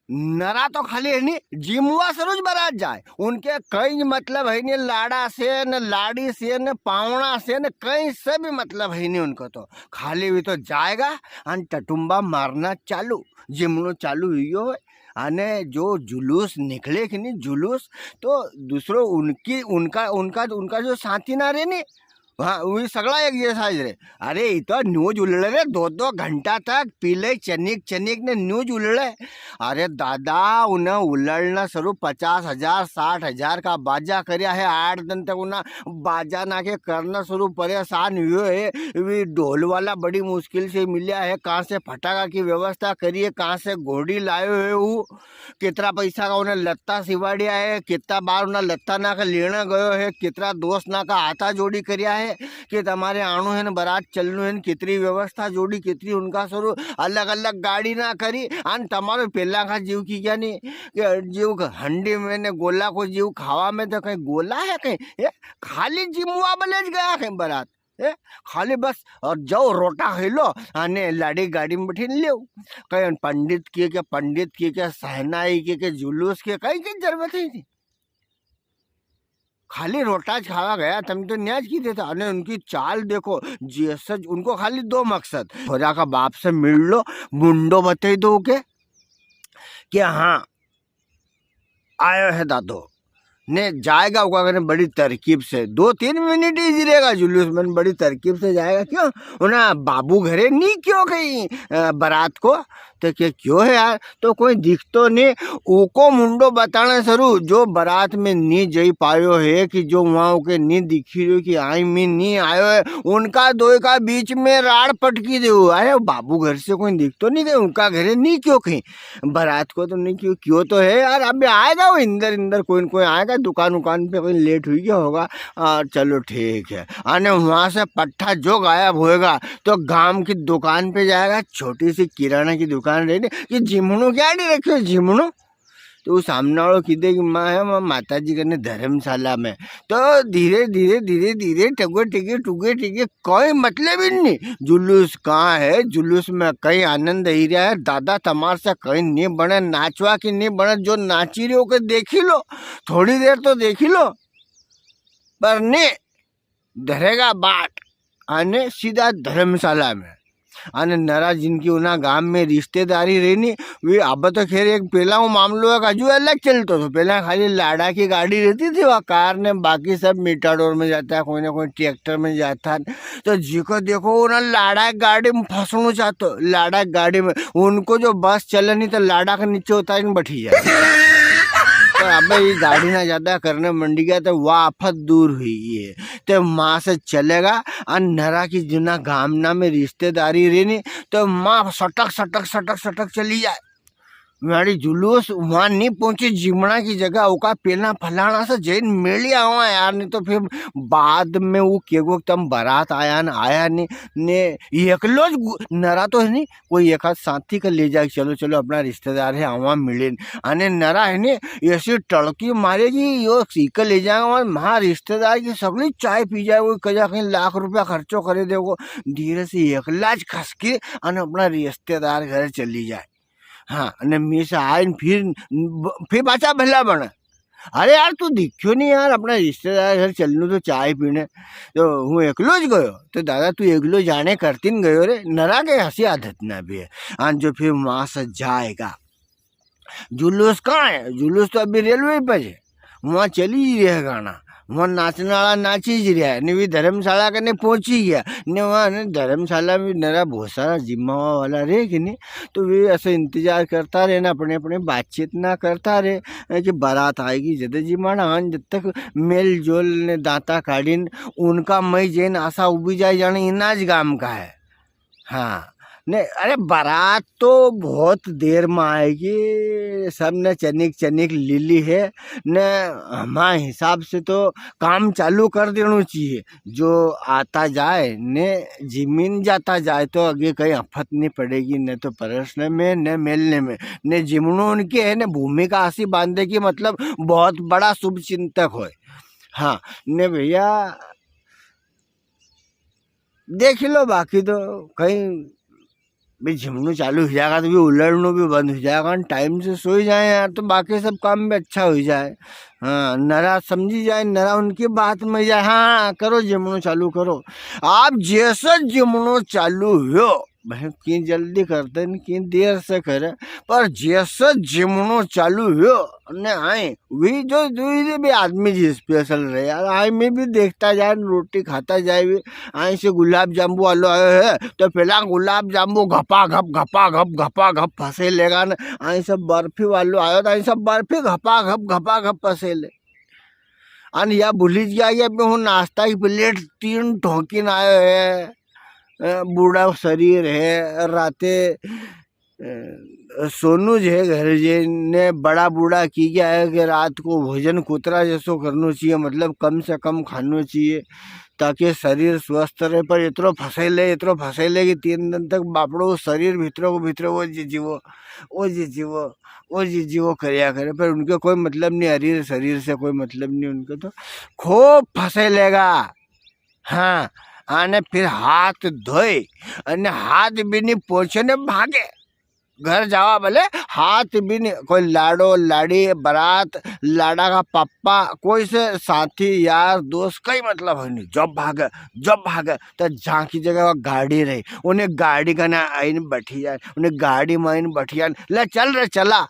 नरा तो खाली है नी जिमुआ सरोज बारात जाए, उनके कई मतलब है नी लाड़ा से न लाड़ी से न पावना से न कहीं से भी मतलब है नी उनको, तो खाली भी तो जाएगा और टटुम्बा मारना चालू, जिमनो चालू हुई है। अने जो जुलूस निकले कि नहीं जुलूस, तो दूसरों उनकी उनका उनका उनका जो साथी ना रहे नी, हाँ वही सगळा एक जैसा रे। अरे इथं न्यूज उलळे रे, 2-2 घंटा तक पीले चनिक चनिक ने न्यूज उलळे। अरे दादा उन्हें उलड़ना शुरू 50,000 60,000 का बाजा करया है, 8 दिन तक उन्हें बाजा ना के करना शुरू, परेशान हुए है। वे ढोल वाला बड़ी मुश्किल से मिला है, कहाँ से फटाका की व्यवस्था करिए, कहाँ से घोड़ी लाए हुए वो, कितना पैसा का उन्हें लत्ता सिवाड़िया है, कितना बार उन्हें लत्ता ना का लेना गयो है, कितना दोस्त ना का हाथा जोड़ी करया है कि तुम्हारे आणु है न बारात चलनु है, कितनी व्यवस्था जोड़ी, कितनी उनका शुरू अलग अलग गाड़ी ना करी। अन तमारो पेला का जीव की क्या नहीं जीव हंडी में ने गोला को जीव खावा में, तो कहीं गोला है कहीं खाली जिमुआ बलेज गया कहीं बारात खाली बस, और जाओ रोटा खेलो आने लाड़ी गाड़ी में बैठी ले, कहीं पंडित के सहनाई के जुलूस के कहीं की जरूरत ही नहीं, खाली रोटाज खावा गया। तुम तो न्याज की देता। अने उनकी चाल देखो जैसे उनको खाली 2 मकसद, खोजा का बाप से मिल लो, मुंडो बते दो कि हाँ आयो है दादो ने जाएगा, वो कहने बड़ी तरकीब से 2-3 मिनट ही जिरेगा जुलूस में, बड़ी तरकीब से जाएगा। क्यों उन्हें बाबू घरे नहीं क्यों कहीं बारात को, तो क्या क्यों है यार, तो कोई दिख तो नहीं, उको मुंडो बताना शुरू जो बारात में नहीं जा पायो है, कि जो वहाँ के नहीं दिखी रही कि आई में नहीं आयो है, उनका दो का बीच में राड़ पटकी दे। अरे बाबू घर से कोई दिख तो नहीं गए, उनका घरे नहीं क्यों कहीं बारात को, तो नहीं क्यों क्यों तो है यार, अभी आएगा वो इंदर इंदर कोई न कोई आएगा, दुकान उकान पे कोई लेट हुई क्या होगा। चलो ठीक है। आने वहाँ से पट्टा जो गायब होएगा तो गांव की दुकान पे जाएगा, छोटी सी किराना की दुकान रही, कि जिमणो क्या नहीं रखे जिमणो, तो सामने वालों कीधे कि माँ है माँ माता जी करने धर्मशाला में, तो धीरे धीरे धीरे धीरे टुगे टिके कोई मतलब ही नहीं। जुलूस कहाँ है, जुलूस में कहीं आनंद ही रहा है दादा, तमार से कहीं नहीं बने, नाचवा की नहीं बने, जो नाची रहे हो के देखी लो, थोड़ी देर तो देखी लो, पर नहीं धरेगा बाट आने सीधा धर्मशाला में। અને नरा जिनकी उना गांव में रिश्तेदारी रहनी, वे अब तो खैर एक पहला वो मामलो है जो अलग चलतो तो, पहला खाली लाड़ा की गाड़ी रहती थी वह कार ने, बाकी सब मीटाडोर में जाता है, कोई ना कोई ट्रैक्टर में जाता है। तो जिको देखो ना लाड़ा गाड़ी में फंसना चाहते, लाड़ा गाड़ी में उनको जो बस चले नहीं तो लाड़ा के नीचे उतार के बैठी जाए, तो अब ये गाड़ी ना ज्यादा करने मंडी गया तो वह आफत दूर हुई है, तो माँ से चलेगा। और नरा की जिना गामना में रिश्तेदारी रहनी, तो माँ सटक सटक सटक सटक चली जाए, मारी जुलूस वहाँ नहीं पहुंची जिमना की जगह, ओका पहला फलाना से जैन मिलिया हुआ यार, नहीं तो फिर बाद में वो केगो तम बारात आया नहीं ने एकलो नरा तो है नहीं, कोई एक हाथ साथी का ले जाए, चलो चलो अपना रिश्तेदार है वहाँ मिले, अने नरा है नहीं ऐसी टड़की मारेगी यो सीकर ले जाएगा वहाँ, महा रिश्तेदार की सगली चाय पी जाए, वो कहीं कहीं लाख रुपया खर्चो करे दे, वो धीरे से एकला खस के अने अपना रिश्तेदार घर चली जाए। हाँ અને મીસા આવીને फिर पाछा भला बने, अरे यार तू दिख्यो नहीं यार, अपना रिश्तेदार घर चलनू तो चाय पीने, तो हूँ एकलो ज गयो, तो दादा तू एकलो जाने करती न गयो रे, नरा के हंसी आदत ना भी है। आन जो फिर वहाँ से जाएगा, जुलूस कहाँ है, जुलूस तो अभी रेलवे पर है, वहाँ चली ही रहे गाना, वहाँ नाचने वाला नाची ज रहा है, ने भी धर्मशाला करने पहुँची गया ने, वहाँ ने धर्मशाला में नरा बहुत सारा जिम्मा वाला रहे कि नहीं, तो वे ऐसे इंतजार करता रहे ना, अपने अपने बातचीत ना करता रहे कि बारात आएगी जद जिम्मा जब तक मेल जोल ने दांता काढ़ीन उनका मई जैन आशा उबी जाए जाने इनाज गाम का है। हाँ ने अरे बारात तो बहुत देर में आएगी, सब ने चनिक चनिक लीली है ने, हमारे हिसाब से तो काम चालू कर देना चाहिए, जो आता जाए ने जमीन जाता जाए तो आगे कहीं आफत नहीं पड़ेगी, न तो परसने में न मेलने में, ने जिमनो उनके है ने भूमिका ऐसी बांधे की मतलब बहुत बड़ा शुभ चिंतक हो। हाँ ने भैया देख लो, बाकी तो कहीं भाई झिमनू चालू हो जाएगा तो भी उलड़नू भी बंद हो जाएगा, टाइम से सो ही जाए यार, तो बाकी सब काम भी अच्छा हो जाए। हाँ, नरा समझी जाए, नरा उनकी बात में जाए, हाँ करो झिमनू चालू करो। आप जैसे झिमनू चालू हो भाई, की जल्दी करते न की देर से करे, पर जैसे झिमनू चालू हो ने आए वही जो दूसरे भी आदमी जी स्पेशल रहे यार, आए में भी देखता जाए, रोटी खाता जाए भी। आई से गुलाब जामुन वालो आयो है तो पहला गुलाब जामुन घपा घप फंसे लेगा न, आई सब बर्फी वालो आयो तो आई सब बर्फी घपा घप फंसे ले। आणि या भूली गया ये हूँ नाश्ता की प्लेट 3 ठोकिन आयो है, बूढ़ा शरीर है, राते सोनू जे घर जे ने बड़ा बूढ़ा की गया है कि रात को भोजन कुतरा जैसो करना चाहिए, मतलब कम से कम खाना चाहिए ताकि शरीर स्वस्थ रहे। पर इतरो फसेले कि 3 दिन तक बापड़ो शरीर भीतरो वो जीवो करया करे, पर उनके कोई मतलब नहीं, शरीर से कोई मतलब नहीं उनके, तो खूब फसेलेगा। हाँ, आने फिर हाथ धोए અને हाथ भी नहीं पोछे ने भागे घर जावा, भले हाथ भी नहीं, कोई लाडो लाड़ी बारात लाड़ा का पापा कोई से साथी यार दोस्त कई मतलब है नहीं, जब भागे तो झांकी जगह गाड़ी रही, उन्हें गाड़ी का ना आइन बैठी जाए, उन्हें गाड़ी में आइन बैठी जाए, ले चल रे चला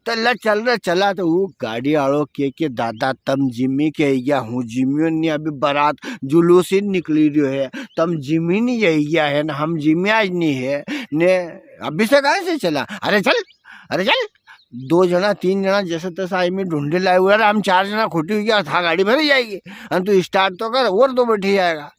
तो ल चल रे चला, तो वो गाड़ी वालों के दादा तम जिम्मी के गया हूँ, जिम्मी नहीं अभी बारात जुलूस ही निकली रही है, तम जिम्मी नहीं यही गया है ना, हम जिम्मी आज नहीं है ने, अभी से कहाँ से चला, अरे चल 2 जना 3 जना जैसे तैसा आई में ढूंढे लाए हुए, हम 4 जना खोटी हुई क्या था, गाड़ी भरी जाएगी और तू स्टार्ट तो कर और तो बैठी जाएगा।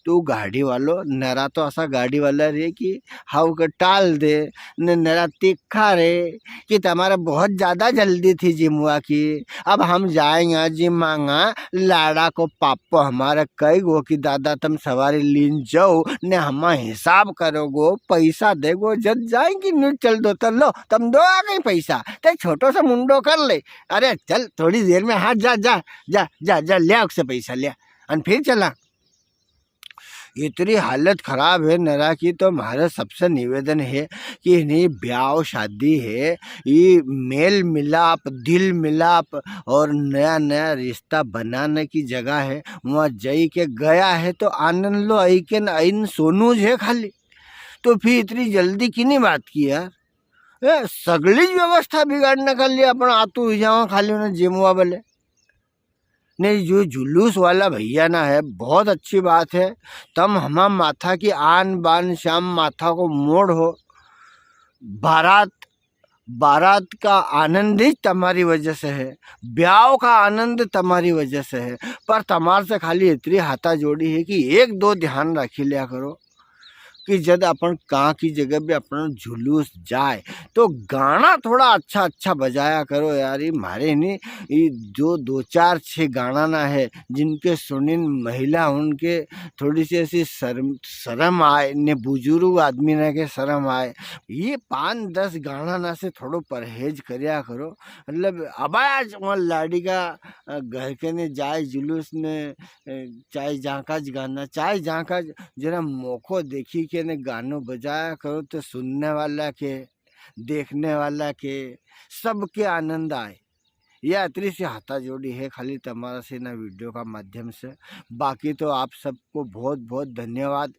तो गाड़ी वालों नरा तो ऐसा गाड़ी वाला रे कि हाउ के टाल दे ने, नरा तिखा रे कि तुम्हारा बहुत ज़्यादा जल्दी थी जिमुआ की, अब हम जाएंगे जिम मांगा लाड़ा को पापो हमारा कई गो कि दादा तुम सवारी लीन जाओ ने, हम हिसाब करोगो पैसा देगो जब जाएंगी न्यू चल दो तो लो तुम दो आ गई पैसा, तो छोटो सा मुंडो कर ले, अरे चल थोड़ी देर में, हाँ जा जा जा जा जा लिया उससे पैसा लिया और फिर चला। इतनी हालत खराब है नरा की, तो हमारा सबसे निवेदन है कि इन्हें ब्याह शादी है, ये मेल मिलाप दिल मिलाप और नया नया रिश्ता बनाने की जगह है, वहाँ जई के गया है तो आनंद लो, आई के इन सोनू है खाली, तो फिर इतनी जल्दी की नहीं बात की यार, सगली व्यवस्था बिगाड़ने के लिए अपन आतू हो जाओ खाली उन्हें जिमुआ बोले नहीं। जो जुलूस वाला भैया ना है बहुत अच्छी बात है, तम हमा माथा की आन बान शाम माथा को मोड़ हो, बारात का आनंद ही तुम्हारी वजह से है, ब्याह का आनंद तुम्हारी वजह से है, पर तुम्हारे से खाली इतनी हाथा जोड़ी है कि 1-2 ध्यान रखी लिया करो कि जब अपन कहाँ की जगह पे अपना जुलूस जाए तो गाना थोड़ा अच्छा बजाया करो यार। ये मारे नहीं ये जो 2-4-6 गाना ना है जिनके सुनिन महिला उनके थोड़ी सी ऐसी शर्म आए ने, बुजुर्ग आदमी ना के शर्म आए, ये 5-10 गाना ना से थोड़ो परहेज करया करो। मतलब अब आज वहाँ लाड़ी का घर के ने जाए जुलूस ने चाहे जाकाज गाना चाहे जाकाज जरा मौको देखी के ने गानों बजाया करो, तो सुनने वाला के देखने वाला के सबके आनंद आए। यह अतरी सी हाथा जोड़ी है खाली तुम्हारा से ना वीडियो का माध्यम से। बाकी तो आप सबको बहुत बहुत धन्यवाद।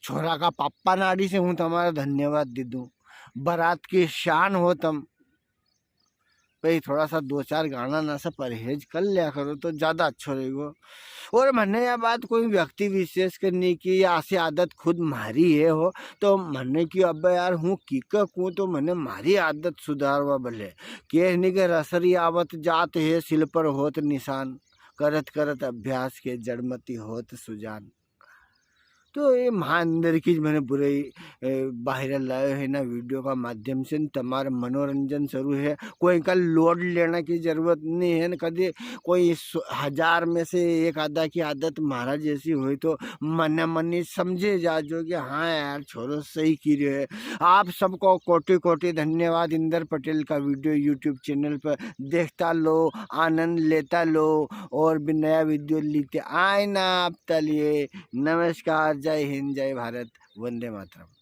छोरा का पापा नाड़ी से हूँ तुम्हारा धन्यवाद दे दूँ। बारात की शान हो तुम भाई, थोड़ा सा 2-4 गाना ना सा परहेज कर लिया करो तो ज़्यादा अच्छा रहेगा। और मैंने यह बात कोई व्यक्ति विशेष करने की या ऐसी आदत खुद मारी है हो तो मैंने कि अब यार हूँ कीका को तो मैंने मारी आदत सुधारवा भले के नहीं के रसरी आवत जात है सिल पर होत निशान, करत करत अभ्यास के जड़मती होत सुजान। तो ये अंदर की मैंने बुरे वायरल लाए है ना वीडियो का माध्यम से तुम्हारा मनोरंजन शुरू है। कोई का लोड लेने की ज़रूरत नहीं है न, कभी कोई 1000 में से 1 आधा की आदत महाराज जैसी हुई तो मन मनी समझे जा जो कि हाँ यार छोरो सही की रहे है। आप सबको कोटि कोटि धन्यवाद। इंदर पटेल का वीडियो यूट्यूब चैनल पर देखता लो, आनंद लेता लो और भी नया वीडियो लेते आए ना आप तलिए। नमस्कार, जय हिंद, जय भारत, वंदे मातरम।